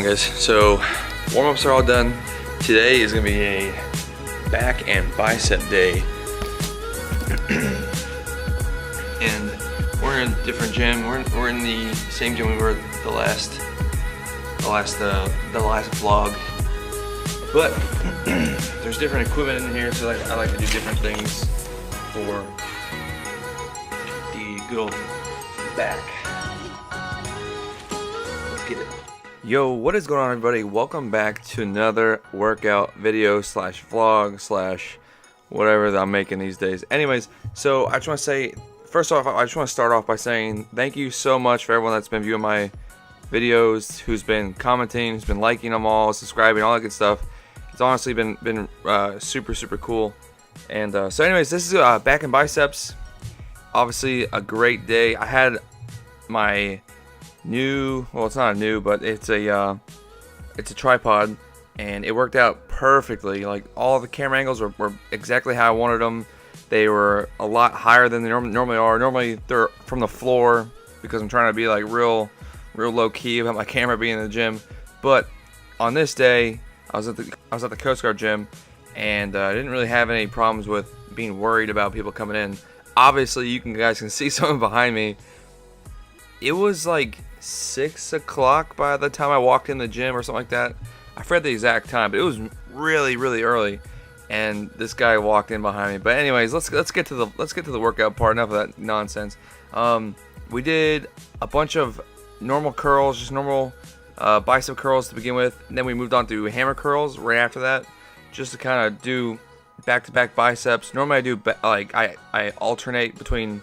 on, guys? So warm-ups are all done. Today is gonna be a back and bicep day. And we're in a different gym. We're in the same gym we were the last vlog. But there's different equipment in here, so I like to do different things for the good old back. Let's get it. Yo, what is going on, everybody? Welcome back to another workout video slash vlog slash whatever that I'm making these days. Anyways, so I just want to say, first off, I just want to start off by saying thank you so much for everyone that's been viewing my videos, who's been commenting, who's been liking them all, subscribing, all that good stuff. It's honestly been super cool. And so anyways, this is back and biceps. Obviously a great day. I had my new, well, it's not new, but it's a tripod, and it worked out perfectly. Like, all the camera angles were exactly how I wanted them. They were a lot higher than they normally are. Normally they're from the floor because I'm trying to be like real low key about my camera being in the gym. But on this day, I was at the Coast Guard gym, and I didn't really have any problems with being worried about people coming in. Obviously, you guys can see someone behind me. It was like 6 o'clock by the time I walked in the gym or something like that. I forget the exact time, but it was really early, and this guy walked in behind me. But anyways, let's get to the workout part. Enough of that nonsense. We did a bunch of normal curls, just normal bicep curls to begin with, and then we moved on to hammer curls right after that, just to kind of do back-to-back biceps. Normally I do I alternate between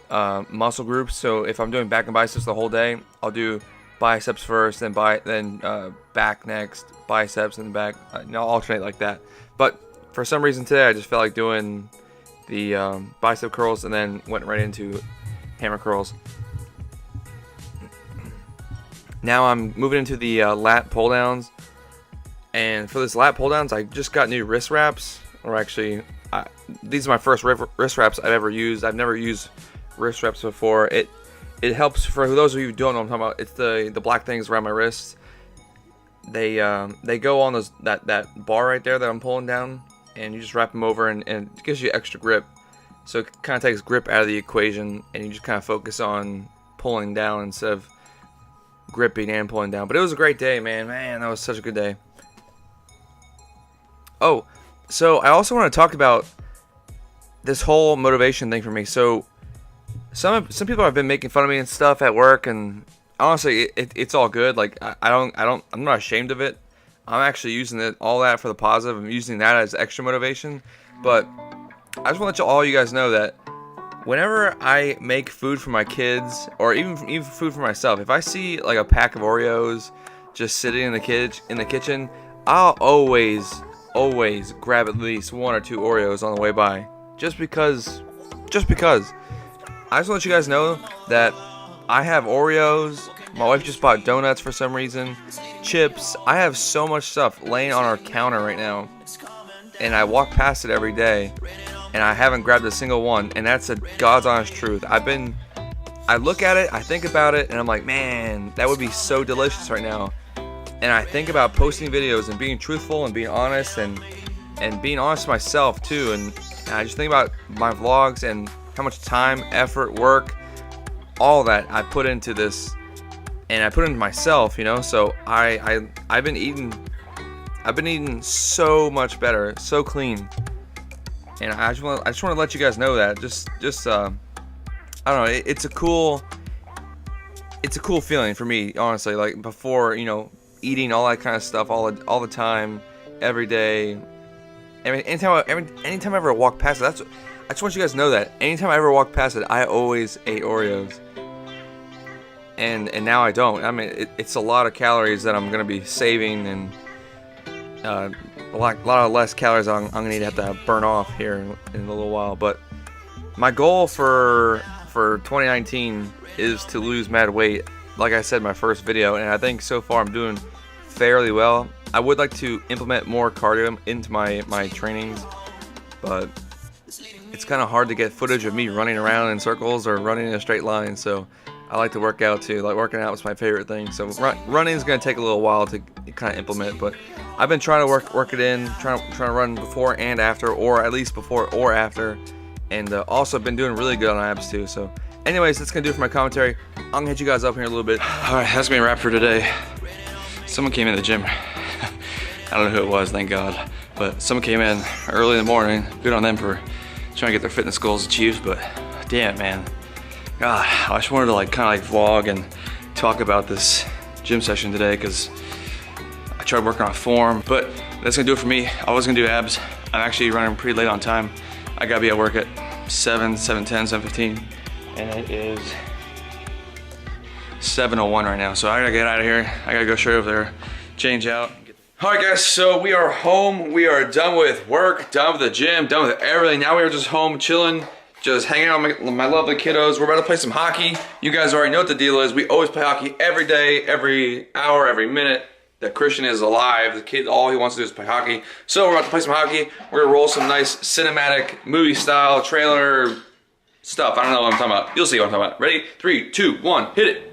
muscle groups. So if I'm doing back and biceps the whole day, I'll do biceps first, then back next, biceps, and then back. I'll alternate like that. But for some reason today, I just felt like doing the bicep curls, and then went right into hammer curls. Now I'm moving into the lat pull downs, and for this lat pull downs, I just got new wrist wraps. Or actually, these are my first wrist wraps I've ever used. I've never used wrist wraps before. It helps. For those of you who don't know what I'm talking about, it's the black things around my wrists. They go on that bar right there that I'm pulling down, and you just wrap them over, and it gives you extra grip. So it kind of takes grip out of the equation, and you just kind of focus on pulling down instead of gripping and pulling down. But it was a great day, man. That was such a good day. Oh, so I also want to talk about this whole motivation thing for me. So some people have been making fun of me and stuff at work, and honestly, it's all good. Like, I'm not ashamed of it. I'm actually using all that for the positive. I'm using that as extra motivation. But I just want to let all you guys know that whenever I make food for my kids, or even food for myself, if I see like a pack of Oreos just sitting in the kitchen, I'll always grab at least 1 or 2 Oreos on the way by, just because. I just want to let you guys know that I have Oreos. My wife just bought donuts for some reason, chips. I have so much stuff laying on our counter right now, and I walk past it every day, and I haven't grabbed a single one. And that's a God's honest truth. I look at it, I think about it, and I'm like, man, that would be so delicious right now. And I think about posting videos and being truthful and being honest, and being honest with myself too. And I just think about my vlogs and how much time, effort, work, all that I put into this, and I put into myself, you know. So I've been eating so much better, so clean. And I just want to let you guys know that. Just I don't know. It's a cool feeling for me, honestly. Like, before, you know, eating all that kind of stuff all the time, every day. I mean, anytime I ever walk past it, I just want you guys to know that anytime I ever walk past it, I always ate Oreos. And now I don't. I mean, it's a lot of calories that I'm gonna be saving, and a lot of less calories I'm gonna need to burn off here in a little while. But my goal for 2019 is to lose mad weight, like I said in my first video, and I think so far I'm doing fairly well. I would like to implement more cardio into my trainings, but it's kind of hard to get footage of me running around in circles or running in a straight line. So I like to work out too. Like working out was my favorite thing. So running is gonna take a little while to kind of implement, but I've been trying to work it in, trying to run before and after, or at least before or after, and also been doing really good on abs too. So, anyways, that's gonna do it for my commentary. I'm gonna hit you guys up here in a little bit. All right, that's gonna be a wrap for today. Someone came in the gym. I don't know who it was, thank God. But someone came in early in the morning. Good on them for trying to get their fitness goals achieved. But damn, man. God, I just wanted to like kind of like vlog and talk about this gym session today because I tried working on form, but that's gonna do it for me. I was gonna do abs. I'm actually running pretty late on time. I gotta be at work at 7, 7:10, 7:15, and it is 7:01 right now. So I gotta get out of here. I gotta go straight over there, change out. All right, guys, so we are home. We are done with work, done with the gym, done with everything. Now we are just home chilling, just hanging out with my lovely kiddos. We're about to play some hockey. You guys already know what the deal is. We always play hockey every day, every hour, every minute that Christian is alive. The kid, all he wants to do is play hockey. So we're about to play some hockey. We're gonna roll some nice cinematic movie style trailer stuff. I don't know what I'm talking about. You'll see what I'm talking about. Ready? 3, 2, 1, hit it.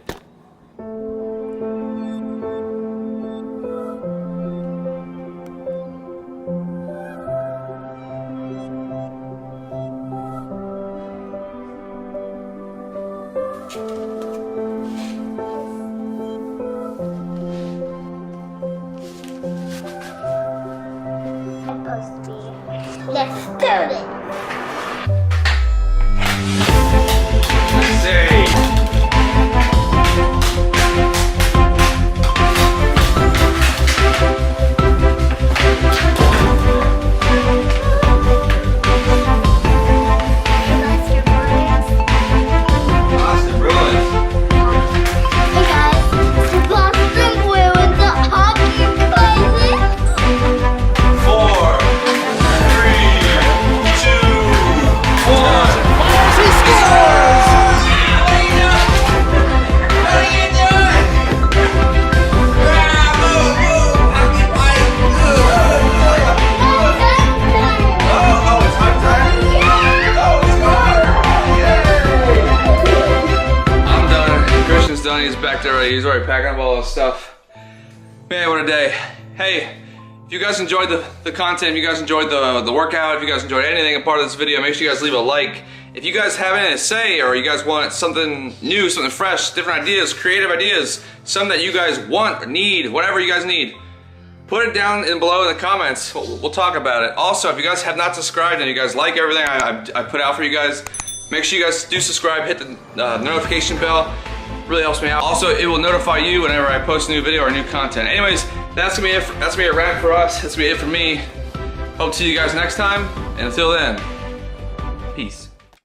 Let's do it. He's back there already. He's already packing up all this stuff. Man, what a day. Hey, if you guys enjoyed the content, if you guys enjoyed the workout, if you guys enjoyed anything a part of this video, make sure you guys leave a like. If you guys have anything to say, or you guys want something new, something fresh, different ideas, creative ideas, something that you guys want or need, whatever you guys need, put it down below in the comments. We'll talk about it. Also, if you guys have not subscribed and you guys like everything I put out for you guys, make sure you guys do subscribe, hit the notification bell. Really helps me out. Also, it will notify you whenever I post a new video or new content. Anyways, that's gonna be it. That's gonna be a wrap for us. That's gonna be it for me. Hope to see you guys next time. And until then, peace.